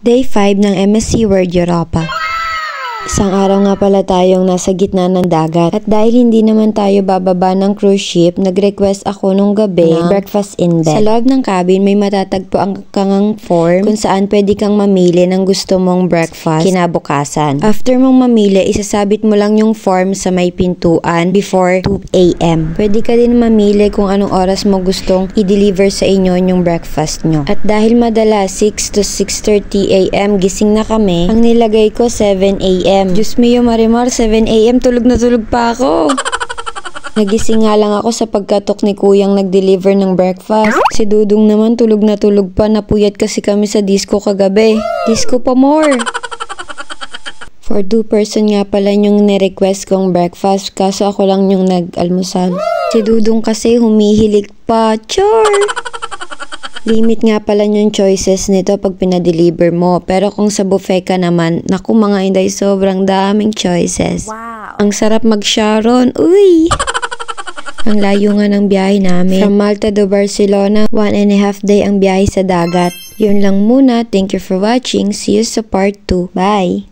Day 5 ng MSC World Europa. Isang araw nga pala tayong nasa gitna ng dagat. At dahil hindi naman tayo bababa ng cruise ship, nag-request ako nung gabi ng breakfast in bed. Sa loob ng cabin, may matatagpo ang kangang form kung saan pwede kang mamili ng gusto mong breakfast kinabukasan. After mong mamili, isasabit mo lang yung form sa may pintuan before 2 a.m. Pwede ka din mamili kung anong oras mo gustong i-deliver sa inyo yung breakfast nyo. At dahil madalas 6 to 6:30 a.m. gising na kami, ang nilagay ko 7 a.m. Diyos mio Marimar, 7 a.m. tulog na tulog pa ako. Nagising nga lang ako sa pagkatok ni kuyang nag-deliver ng breakfast. Si Dudong naman tulog na tulog pa, napuyat kasi kami sa disco kagabi. Disco pa more. For 2 person nga pala yung nirequest kong breakfast, kaso ako lang yung nag-almusal. Si Dudong kasi humihilig pa. Char! Limit nga pala yung choices nito pag pinadeliver mo. Pero kung sa buffet ka naman, naku mga inday, sobrang daming choices. Wow! Ang sarap mag-Sharon. Uy! Ang layo nga ng biyahe namin. From Malta to Barcelona, 1.5 day ang biyahe sa dagat. Yun lang muna. Thank you for watching. See you sa part 2. Bye!